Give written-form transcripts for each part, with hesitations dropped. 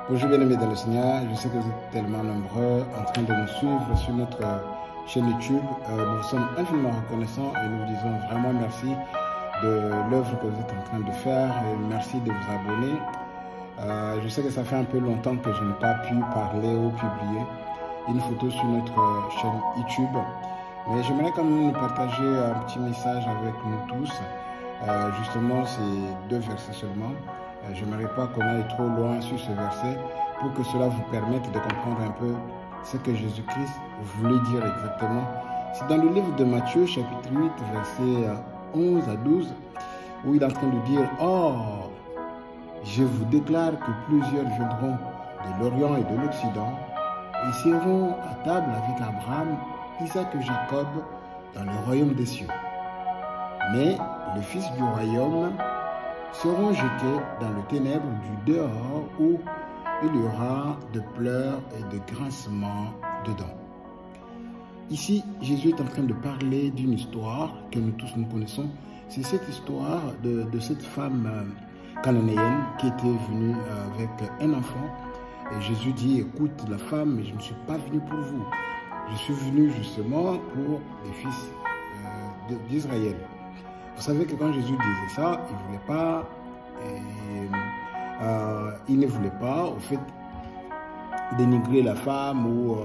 Bonjour bien-aimés dans le Seigneur, je sais que vous êtes tellement nombreux en train de nous suivre sur notre chaîne YouTube. Nous sommes infiniment reconnaissants et nous vous disons vraiment merci de l'œuvre que vous êtes en train de faire et merci de vous abonner. Je sais que ça fait un peu longtemps que je n'ai pas pu parler ou publier une photo sur notre chaîne YouTube, mais j'aimerais quand même nous partager un petit message avec nous tous. Justement, c'est 2 versets seulement. Je n'aimerais pas qu'on aille trop loin sur ce verset pour que cela vous permette de comprendre un peu ce que Jésus-Christ voulait dire exactement. C'est dans le livre de Matthieu, chapitre 8, versets 11 à 12, où il est en train de dire « Or, je vous déclare que plusieurs viendront de l'Orient et de l'Occident et seront à table avec Abraham, Isaac et Jacob dans le royaume des cieux. Mais le Fils du royaume seront jetés dans le ténèbre du dehors où il y aura de pleurs et de grincements de dents. » Ici, Jésus est en train de parler d'une histoire que nous tous nous connaissons. C'est cette histoire de cette femme cananéenne qui était venue avec un enfant. Et Jésus dit, écoute la femme, je ne suis pas venu pour vous. Je suis venu justement pour les fils d'Israël. Vous savez que quand Jésus disait ça, il ne voulait pas, au fait, dénigrer la femme ou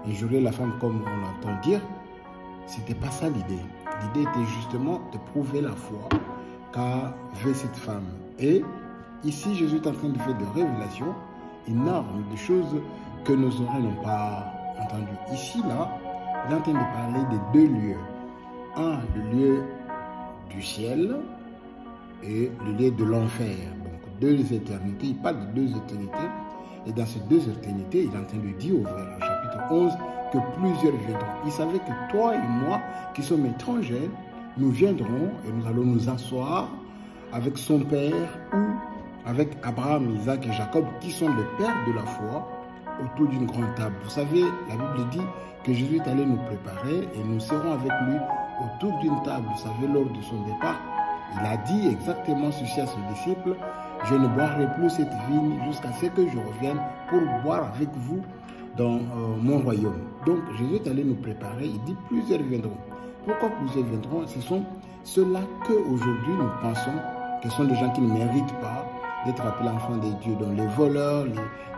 injurer la femme comme on l'entend dire. C'était pas ça l'idée. L'idée était justement de prouver la foi qu'avait cette femme. Et ici, Jésus est en train de faire des révélations énormes, des choses que nos oreilles n'ont pas entendues. Ici, là, il est en train de parler des 2 lieux. Un, le lieu du ciel et le lieu de l'enfer. Donc 2 éternités, il parle de 2 éternités. Et dans ces 2 éternités, il est en train de dire au chapitre 11 que plusieurs viendront. Il savait que toi et moi, qui sommes étrangers, nous viendrons et nous allons nous asseoir avec son père ou avec Abraham, Isaac et Jacob, qui sont les pères de la foi, autour d'une grande table. Vous savez, la Bible dit que Jésus est allé nous préparer et nous serons avec lui autour d'une table. Vous savez, lors de son départ, il a dit exactement ceci à ses disciples: je ne boirai plus cette vigne jusqu'à ce que je revienne pour boire avec vous dans mon royaume. Donc Jésus est allé nous préparer. Il dit plusieurs viendront. Pourquoi plusieurs viendront? Ce sont ceux-là qu'aujourd'hui nous pensons que sont des gens qui ne méritent pas d'être appelés enfants de Dieu. Donc les voleurs,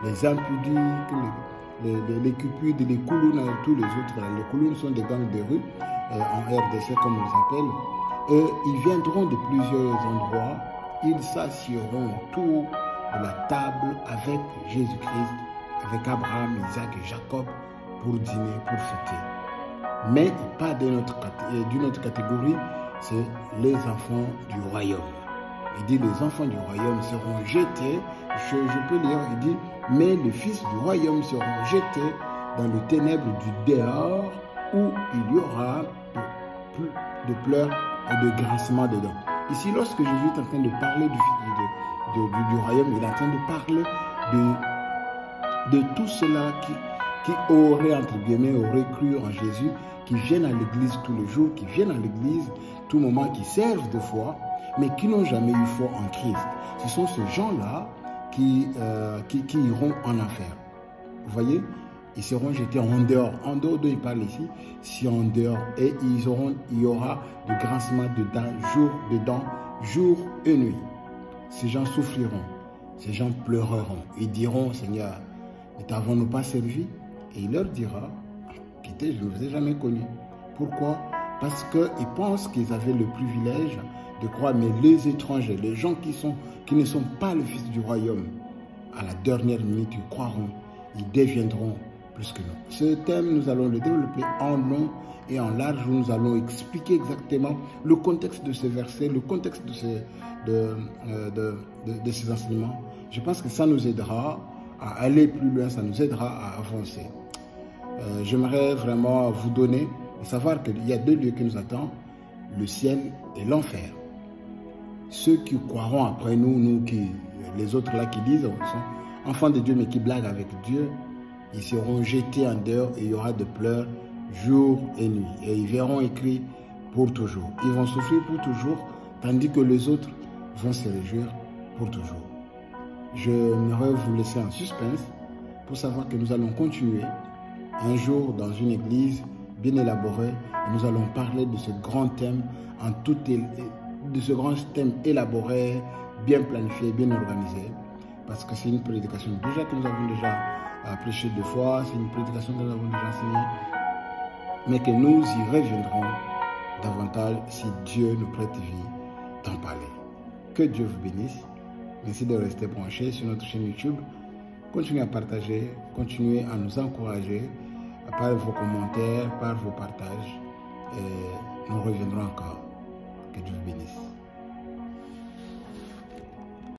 les impudiques, les cupides, les coulons et tous les autres. Les coulons sont des gangs de rue en RDC comme on les appelle. Ils viendront de plusieurs endroits. Ils s'assieront autour de la table avec Jésus-Christ, avec Abraham, Isaac et Jacob pour dîner, pour fêter. Mais il parle d'une autre catégorie, c'est les enfants du royaume. Il dit les enfants du royaume seront jetés, je peux lire, il dit, mais les fils du royaume seront jetés dans le ténèbre du dehors où il y aura de pleurs et de grincements de dents. Ici, lorsque Jésus est en train de parler du royaume, il est en train de parler de tout cela qui aurait, entre guillemets, aurait cru en Jésus, qui viennent à l'église tous les jours, qui viennent à l'église tout moment, qui servent de foi, mais qui n'ont jamais eu foi en Christ. Ce sont ces gens-là qui iront en enfer. Vous voyez, ils seront jetés en dehors. En dehors d'où il parle ici, c'est en dehors. Et il y aura de grincements de dents, jour et nuit. Ces gens souffriront, ces gens pleureront. Ils diront, Seigneur, ne t'avons-nous pas servi? Et il leur dira, quittez, je ne vous ai jamais connu. Pourquoi? Parce qu'ils pensent qu'ils avaient le privilège de croire, mais les étrangers, les gens qui ne sont pas le fils du royaume, à la dernière minute, ils croiront, ils deviendront plus que nous. Ce thème, nous allons le développer en long et en large, où nous allons expliquer exactement le contexte de ces versets, le contexte de ces enseignements. Je pense que ça nous aidera à aller plus loin, ça nous aidera à avancer. J'aimerais vraiment vous donner, savoir qu'il y a 2 lieux qui nous attendent, le ciel et l'enfer. Ceux qui croiront après nous les autres là qui disent, ils sont enfants de Dieu mais qui blaguent avec Dieu, ils seront jetés en dehors et il y aura de pleurs jour et nuit. Et ils verront écrit pour toujours. Ils vont souffrir pour toujours, tandis que les autres vont se réjouir pour toujours. je n'aurais vous laisser en suspense pour savoir que nous allons continuer un jour dans une église bien élaborée et nous allons parler de ce grand thème de ce grand thème élaboré, bien planifié, bien organisé, parce que c'est une prédication déjà que nous avons déjà prêché 2 fois, c'est une prédication que nous avons déjà enseignée, mais que nous y reviendrons davantage si Dieu nous prête vie d'en parler. Que Dieu vous bénisse. Merci de rester branchés sur notre chaîne YouTube. Continuez à partager, continuez à nous encourager par vos commentaires, par vos partages. Et nous reviendrons encore. Que Dieu vous bénisse.